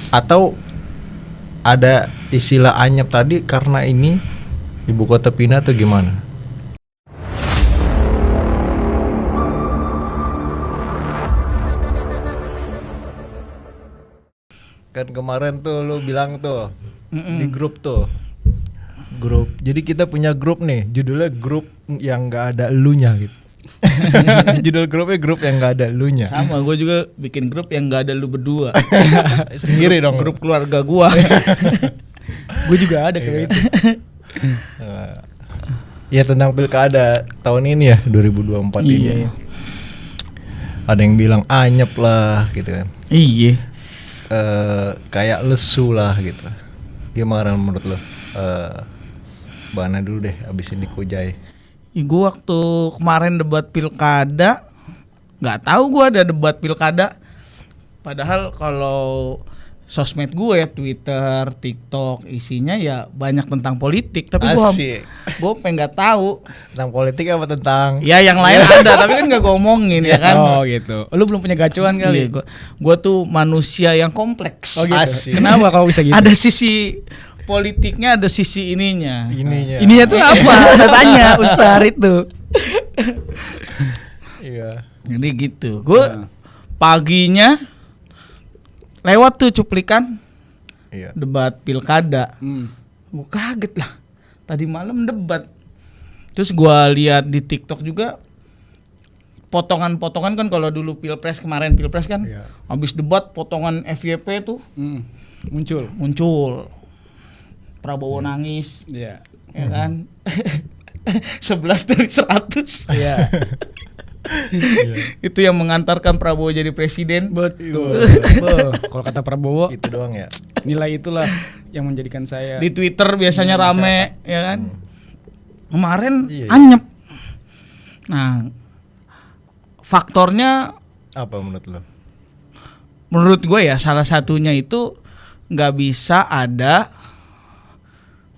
Atau ada istilah anyep tadi karena ini ibu kota pindah atau gimana? Kan kemarin tuh lu bilang tuh di grup tuh. Grup. Jadi kita punya grup nih, judulnya grup yang enggak ada elunya gitu. Judul grupnya grup yang nggak ada elunya. Sama, gue juga bikin grup yang nggak ada lu berdua. Sendiri dong. Grup keluarga gue. Gue juga ada kayak itu. Ya tentang pilkada tahun ini ya 2024 ini. Iya. Ada yang bilang anyep lah gitu kan. Iya. Kayak lesu lah gitu. Gimana menurut lo? Bana dulu deh, abis ini Kujai. Gue waktu kemarin debat pilkada, nggak tahu gue ada debat pilkada. Padahal kalau sosmed gue ya, Twitter, TikTok, isinya ya banyak tentang politik. Tapi gue pengen nggak tahu tentang politik apa tentang? Ya yang lain ada, tapi kan nggak gue omongin ya kan. Oh gitu. Lu belum punya gacuan kali? Iya, gue tuh manusia yang kompleks. Oh gitu. Asik. Kenapa kau bisa gitu? Ada sisi politiknya, ada sisi ininya. Ininya tuh apa? Tanya besar itu. Iya. Jadi gitu. Gue paginya lewat tuh cuplikan debat pilkada. Gue kaget lah. Tadi malam debat. Terus gue lihat di TikTok juga potongan-potongan kan, kalau dulu kemarin pilpres kan, habis debat potongan FYP tuh muncul. Prabowo nangis, ya kan? 11 dari 100. Iya. Itu yang mengantarkan Prabowo jadi presiden. Betul. Kalau kata Prabowo, itu doang ya. Nilai itulah yang menjadikan saya. Di Twitter biasanya rame, ya kan? Kemarin anyep. Nah, faktornya apa menurut lo? Menurut gue ya salah satunya itu nggak bisa ada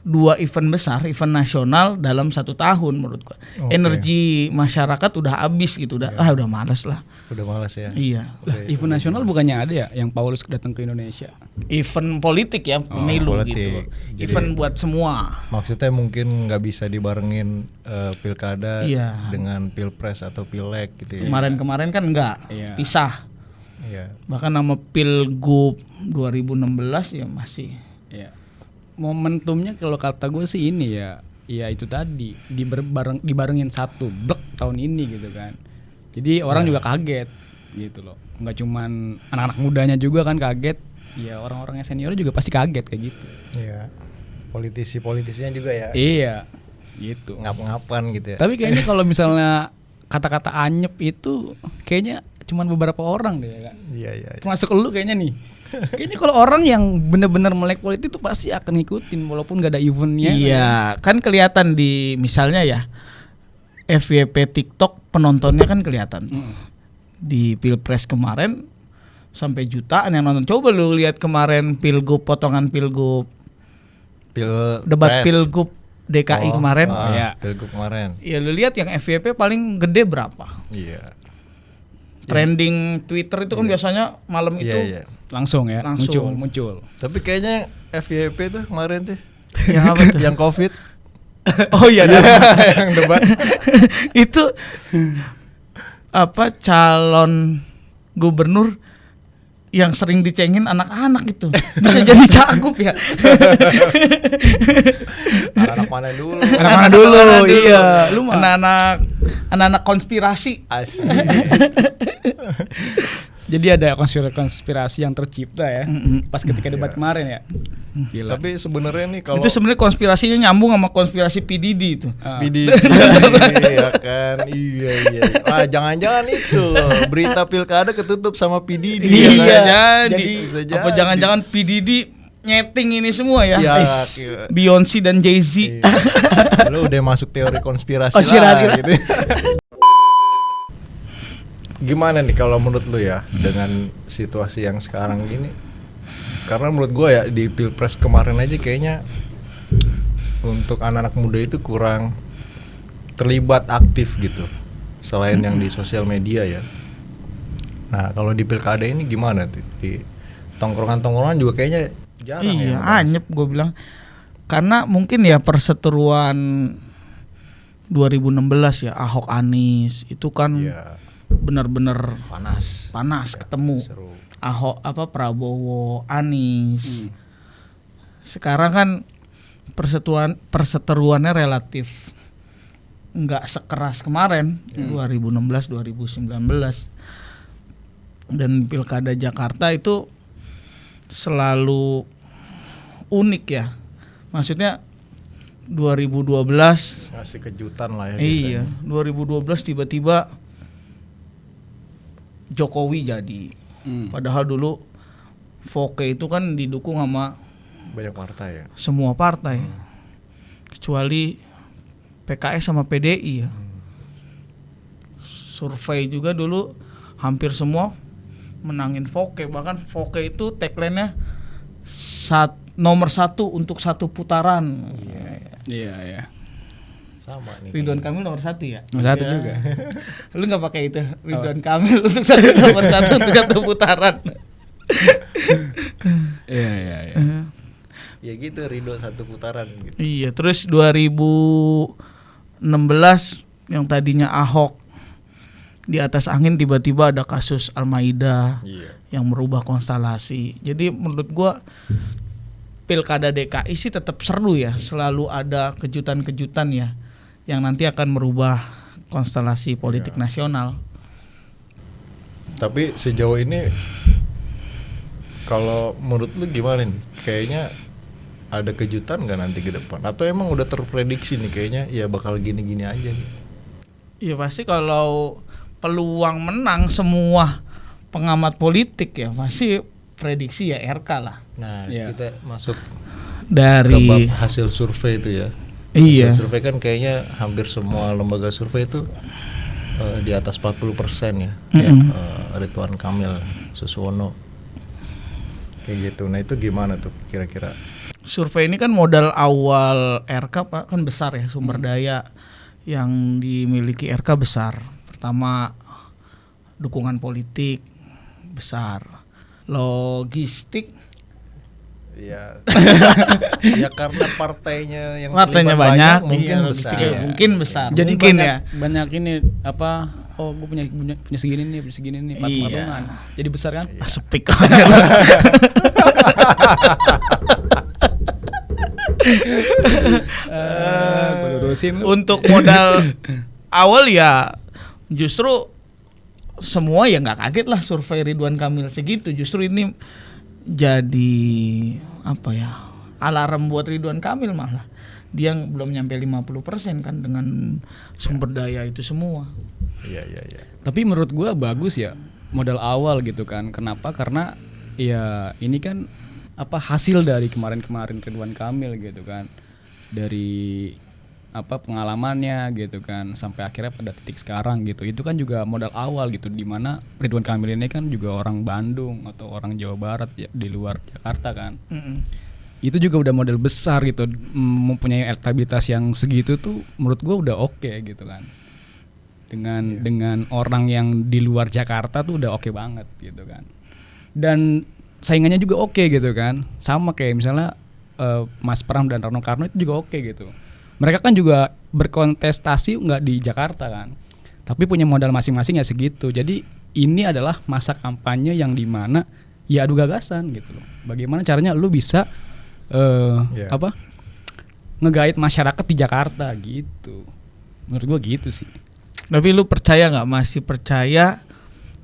2 event besar, event nasional dalam 1 tahun menurut gua. Energi masyarakat udah habis gitu, udah malas lah. Udah malas ya. Iya. Event nasional bukannya ada ya yang Paulus datang ke Indonesia? Event politik ya, pemilu gitu. Jadi, event buat semua. Maksudnya mungkin nggak bisa dibarengin pilkada dengan pilpres atau pileg gitu ya. Kemarin kan enggak, pisah. Iya. Bahkan nama Pilgub 2016 ya masih. Iya. Momentumnya kalau kata gue sih ini ya itu tadi dibarengin satu blok tahun ini gitu kan. Jadi orang juga kaget gitu loh. Nggak cuman anak-anak mudanya juga kan kaget. Ya orang-orang yang senior juga pasti kaget kayak gitu. Iya. Politisinya juga ya. Iya. Gitu. Ngap-ngapan gitu ya. Tapi kayaknya kalau misalnya kata-kata anyep itu kayaknya cuman beberapa orang deh kan. Iya. Termasuk lu kayaknya nih. Kayaknya kalau orang yang benar-benar melek politik itu pasti akan ngikutin walaupun gak ada eventnya. Iya, kan kelihatan di misalnya ya FYP TikTok penontonnya kan kelihatan. Di Pilpres kemarin sampai jutaan yang nonton. Coba lu lihat kemarin potongan Pilgub debat Pilgub DKI kemarin. Pilgub kemarin. Iya, lu lihat yang FYP paling gede berapa? Iya. Trending Twitter itu kan biasanya malam itu langsung muncul. Tapi kayaknya FYP tuh kemarin tuh yang apa tuh? Yang COVID. Oh iya, yang debat. Itu apa, calon gubernur yang sering dicengin anak-anak itu bisa jadi cagup ya. Anak mana dulu? Iya, lu mah anak-anak konspirasi. Asik. Jadi ada konspirasi yang tercipta ya pas ketika debat kemarin ya. Gila. Tapi sebenarnya nih kalau itu sebenarnya konspirasinya nyambung sama konspirasi PDD itu. PDD ya kan. Iya. Ah, jangan-jangan itu berita pilkada ketutup sama PDD. Iya, jadi apa jangan-jangan PDD nyeting ini semua ya. Beyonce dan Jay-Z. Lu udah masuk teori konspirasi lah gitu. Gimana nih kalau menurut lu ya dengan situasi yang sekarang gini? Karena menurut gue ya di Pilpres kemarin aja kayaknya untuk anak-anak muda itu kurang terlibat aktif gitu. Selain yang di sosial media ya. Nah, kalau di pilkada ini gimana tuh? tongkrongan juga kayaknya jarang ya. Iya, ngebahas. anyep gue bilang. Karena mungkin ya perseteruan 2016 ya Ahok Anies itu kan Iya, benar-benar panas. panas ketemu. Seru. Ahok Prabowo Anies. Sekarang kan perseteruannya relatif nggak sekeras kemarin 2016 2019. Dan Pilkada Jakarta itu selalu unik ya. Maksudnya 2012 Ngasih kejutan lah ya. iya, biasanya. 2012 tiba-tiba Jokowi jadi. Padahal dulu Voke itu kan didukung sama Banyak partai ya. semua partai. Kecuali PKS sama PDI ya. Survei juga dulu hampir semua menangin Voke. Bahkan Voke itu tagline-nya nomor 1 untuk 1 putaran. Iya. Sama nih. Ridwan Kamil nomor 1 ya. Nomor 1 juga. Lu nggak pakai itu Ridwan Kamil untuk nomor 1 untuk 1 putaran. Iya. Ya gitu, Ridho 1 putaran gitu. Iya, terus 2016 yang tadinya Ahok di atas angin tiba-tiba ada kasus Al-Maida Iya. yang merubah konstelasi. Jadi menurut gua Pilkada DKI sih tetap seru ya, selalu ada kejutan-kejutan ya yang nanti akan merubah konstelasi politik nasional. Tapi sejauh ini kalau menurut lu gimana nih? Kayaknya ada kejutan nggak nanti ke depan? Atau emang udah terprediksi nih kayaknya ya bakal gini-gini aja nih? Ya pasti kalau peluang menang semua pengamat politik ya pasti prediksi ya RK lah. Nah, Iya. kita masuk ke Dari bab hasil survei itu ya. Iya. Hasil survei kan kayaknya hampir semua lembaga survei itu di atas 40% ya. Ridwan Kamil, Suswono. Kayak gitu. Nah, itu gimana tuh kira-kira? survei ini kan modal awal RK Pak kan besar ya, sumber daya yang dimiliki RK besar. Pertama dukungan politik besar, logistik Ya, ya karena partainya yang partainya terlibat banyak, mungkin iya, besar. logistiknya mungkin besar. Jadi mungkin banyak ini apa? Oh, gue punya segini nih, patungan. Jadi besar kan? Ah, sepik. Gue lurusin lu. Untuk modal awal ya justru semua ya nggak kaget lah survei Ridwan Kamil segitu. Justru ini jadi apa ya, alarm buat Ridwan Kamil malah. Dia belum nyampe 50% kan dengan sumber daya itu semua. Iya. Tapi menurut gue bagus ya modal awal gitu kan. Kenapa? Karena ya ini kan apa hasil dari kemarin-kemarin Ridwan Kamil gitu kan. Dari apa pengalamannya gitu kan sampai akhirnya pada titik sekarang gitu. Itu kan juga modal awal gitu, di mana Ridwan Kamil ini kan juga orang Bandung atau orang Jawa Barat ya, di luar Jakarta kan. Itu juga udah modal besar gitu, mempunyai elektabilitas yang segitu tuh menurut gue udah oke gitu kan. Dengan orang yang di luar Jakarta tuh udah oke banget gitu kan. Dan saingannya juga oke gitu kan. Sama kayak misalnya Mas Pram dan Rano Karno itu juga oke gitu. Mereka kan juga berkontestasi nggak di Jakarta kan, tapi punya modal masing-masing ya segitu. Jadi ini adalah masa kampanye yang dimana ya adu gagasan gitu loh. Bagaimana caranya lu bisa apa ngegait masyarakat di Jakarta gitu. Menurut gua gitu sih. Tapi lu percaya nggak, masih percaya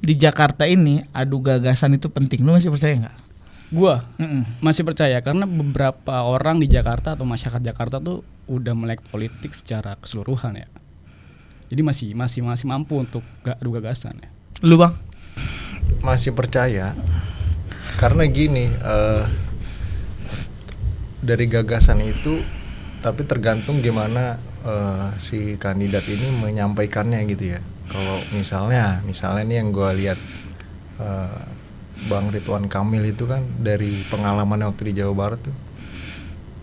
di Jakarta ini adu gagasan itu penting? Lu masih percaya nggak? Gua masih percaya karena beberapa orang di Jakarta atau masyarakat Jakarta tuh udah melek politik secara keseluruhan ya. Jadi masih mampu untuk adu gagasan ya. Lu Bang? Masih percaya karena gini, dari gagasan itu tapi tergantung gimana si kandidat ini menyampaikannya gitu ya. Kalau misalnya nih yang gue lihat Bang Ridwan Kamil itu kan dari pengalaman waktu di Jawa Barat tuh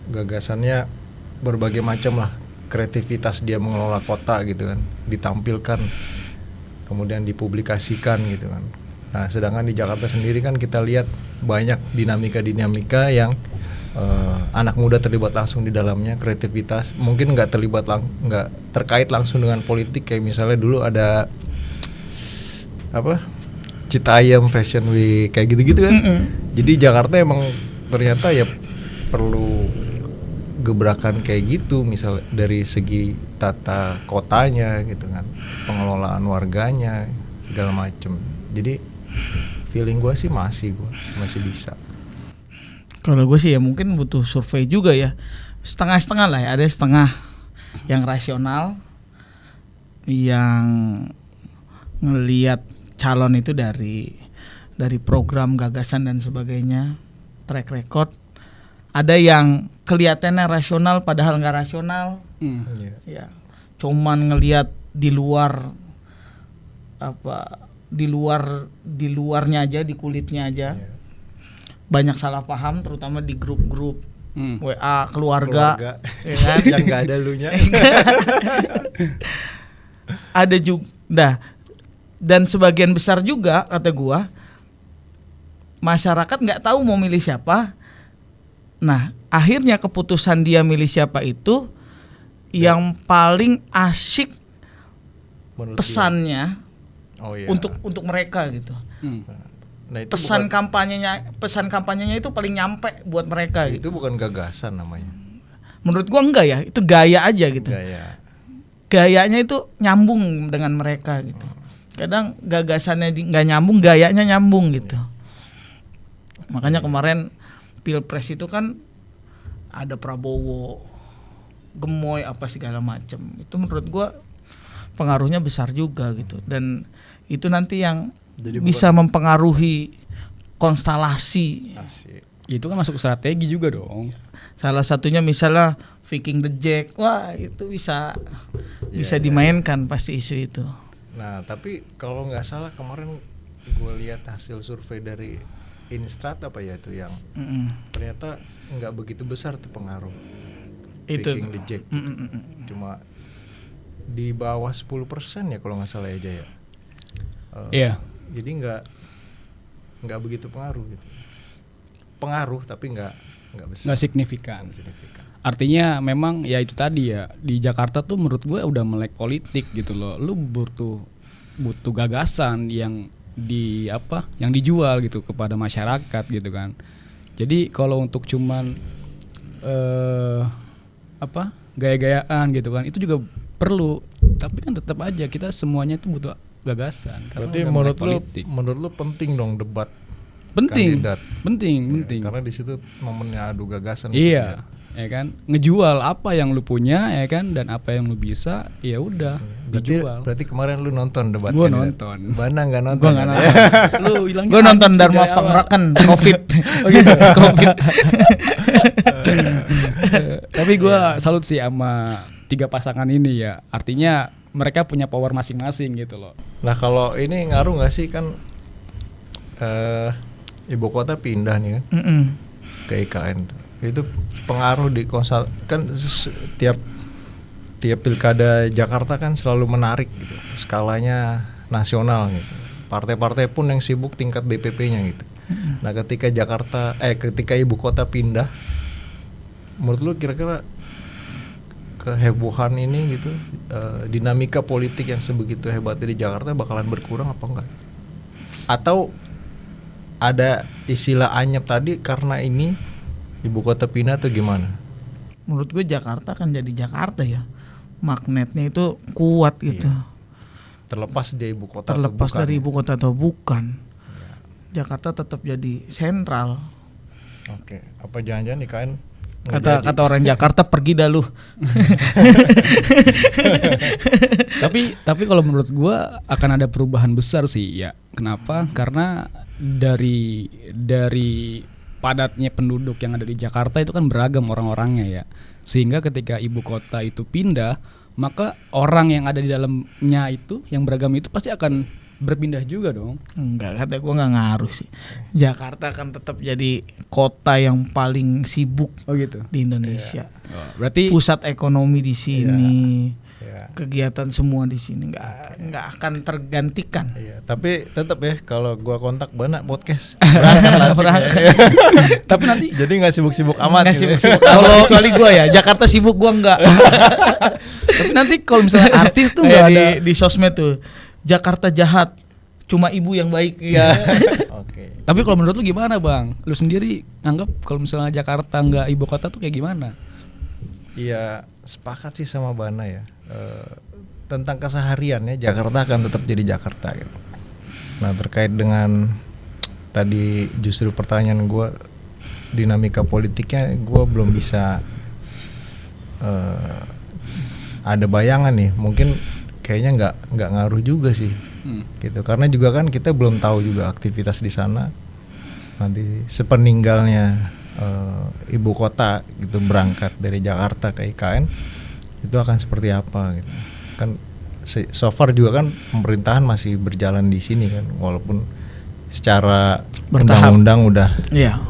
gagasannya berbagai macam lah, kreativitas dia mengelola kota gitu kan ditampilkan, kemudian dipublikasikan gitu kan. Nah, sedangkan di Jakarta sendiri kan kita lihat banyak dinamika yang anak muda terlibat langsung di dalamnya, kreativitas mungkin nggak terkait langsung dengan politik, kayak misalnya dulu ada apa Citayam Fashion Week kayak gitu-gitu kan. Jadi Jakarta emang ternyata ya perlu gebrakan kayak gitu, misal dari segi tata kotanya gitu kan, pengelolaan warganya segala macem. Jadi feeling gue sih masih bisa. Kalau gue sih ya mungkin butuh survei juga ya, setengah-setengah lah ya, ada setengah yang rasional, yang ngelihat calon itu dari program, gagasan dan sebagainya, track record. Ada yang kelihatannya rasional padahal nggak rasional, ya cuman ngelihat di luarnya aja, di kulitnya aja. Banyak salah paham terutama di grup-grup WA keluarga. Ya kan? Yang nggak ada lunya. Ada juga, dan sebagian besar juga kata gua masyarakat nggak tahu mau milih siapa. Nah, akhirnya keputusan dia milih siapa itu yang paling asik Menurut pesannya dia. untuk mereka gitu. Nah, itu Pesan kampanyenya itu paling nyampe buat mereka gitu. Itu bukan gagasan namanya. Menurut gua enggak ya, itu gaya aja gitu. Gayanya itu nyambung dengan mereka gitu. Kadang gagasannya nggak nyambung, gayanya nyambung gitu. Makanya kemarin Pilpres itu kan ada Prabowo, gemoy apa segala macam. Itu menurut gua pengaruhnya besar juga gitu. Dan itu nanti yang jadi bisa mempengaruhi konstelasi. Asik. Itu kan masuk strategi juga dong. Salah satunya misalnya Viking the Jack, wah itu bisa dimainkan pasti isu itu. Nah, tapi kalau nggak salah kemarin gue lihat hasil survei dari Instrat apa ya itu yang ternyata nggak begitu besar tuh pengaruh Itu Viking the Jack. Cuma di bawah 10% ya kalau nggak salah aja ya. Iya. Jadi nggak begitu pengaruh gitu. Pengaruh tapi nggak besar. Nggak signifikan. Artinya memang ya itu tadi ya, di Jakarta tuh menurut gue udah melek politik gitu loh. Lu butuh gagasan yang dijual gitu kepada masyarakat gitu kan. Jadi kalau untuk cuman gaya-gayaan gitu kan itu juga perlu, tapi kan tetap aja kita semuanya itu butuh gagasan. Berarti menurut lu penting dong debat kandidat. Penting. Karena di situ momennya adu gagasan. Iya, ya kan, ngejual apa yang lu punya ya kan, dan apa yang lu bisa, ya udah dijual. Berarti kemarin lu nonton debat Gua kandidat? nonton. Bana nggak nonton? Gua nggak nonton. Lu bilang gue nonton Dharma Pangerakan COVID. Oh gitu. COVID. Tapi gue salut sih sama 3 pasangan ini ya. Artinya mereka punya power masing-masing gitu loh. Nah kalau ini ngaruh nggak sih kan ibu kota pindah nih kan ke IKN tuh. Itu pengaruh di kan tiap pilkada Jakarta kan selalu menarik gitu, skalanya nasional gitu. Partai-partai pun yang sibuk tingkat DPP-nya gitu. Nah ketika ibu kota pindah, menurut lu kira-kira kehebohan ini gitu, dinamika politik yang sebegitu hebatnya di Jakarta bakalan berkurang apa enggak? Atau ada istilah anyep tadi karena ini ibu kota pindah atau gimana? Menurut gue Jakarta kan jadi Jakarta ya, magnetnya itu kuat gitu. Iya. Terlepas dari ibu kota atau bukan. Ya. Jakarta tetap jadi sentral. Oke. Apa jangan-jangan IKN kata orang Jakarta pergi dah lu. Tapi kalau menurut gua akan ada perubahan besar sih ya. Kenapa? Karena dari padatnya penduduk yang ada di Jakarta itu kan beragam orang-orangnya ya. Sehingga ketika ibu kota itu pindah, maka orang yang ada di dalamnya itu yang beragam itu pasti akan berpindah juga dong. Enggak, kata gue nggak ngaruh sih. Jakarta kan tetap jadi kota yang paling sibuk gitu di Indonesia. Oh, berarti pusat ekonomi di sini. Iya. kegiatan semua di sini nggak akan tergantikan. Iya, tapi tetap ya kalau gua kontak Bana podcast berangkat lah Berangkat. asik ya. Tapi nanti Jadi nggak sibuk-sibuk amat Nggak gitu. sibuk-sibuk amat, kecuali gue ya Jakarta sibuk gue nggak. tapi nanti kalau misalnya artis tuh Kayak nggak ada di sosmed tuh Jakarta jahat, cuma ibu yang baik. Iya. Oke. Tapi kalau menurut lu gimana bang? Lu sendiri anggap kalau misalnya Jakarta nggak ibu kota tuh kayak gimana? Iya, sepakat sih sama Bana ya. Tentang kesehariannya Jakarta akan tetap jadi Jakarta gitu. Nah, terkait dengan tadi justru pertanyaan gue, dinamika politiknya gue belum bisa ada bayangan nih. Mungkin kayaknya nggak ngaruh juga sih. Gitu. Karena juga kan kita belum tahu juga aktivitas di sana nanti sepeninggalnya ibu kota gitu berangkat dari Jakarta ke IKN itu akan seperti apa gitu. Kan so far juga kan pemerintahan masih berjalan di sini kan, walaupun secara Bertahap. undang-undang udah Iya.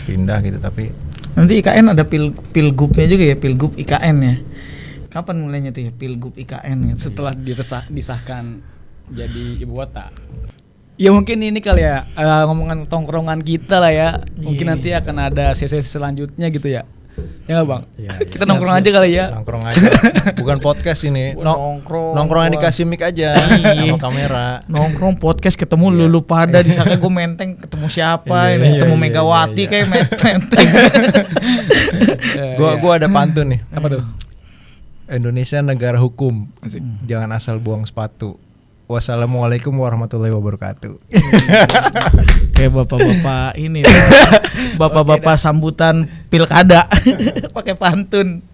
pindah gitu, tapi Nanti IKN ada pilgubnya juga ya, pilgub IKN ya. Kapan mulainya tuh ya pilgub IKN gitu? Setelah disahkan jadi ibu kota. Ya mungkin ini kali ya ngomongan tongkrongan kita lah ya. Mungkin Iya. nanti akan ada sesi selanjutnya gitu ya. Ya nggak bang? ya, Kita nongkrong aja kali ya. nongkrong aja. Bukan podcast ini. Nongkrong yang dikasih mic aja Iya. sama kamera. Nongkrong podcast ketemu lulu pada disangka gue menteng, ketemu siapa Iya, ini, iya, ketemu iya, Megawati iya, iya. kayak menteng. Gua ada pantun nih. Apa tuh? Indonesia negara hukum. Asik. Jangan asal buang sepatu. Wassalamualaikum warahmatullahi wabarakatuh. Kayak bapak-bapak ini, bapak-bapak sambutan pilkada pakai pantun.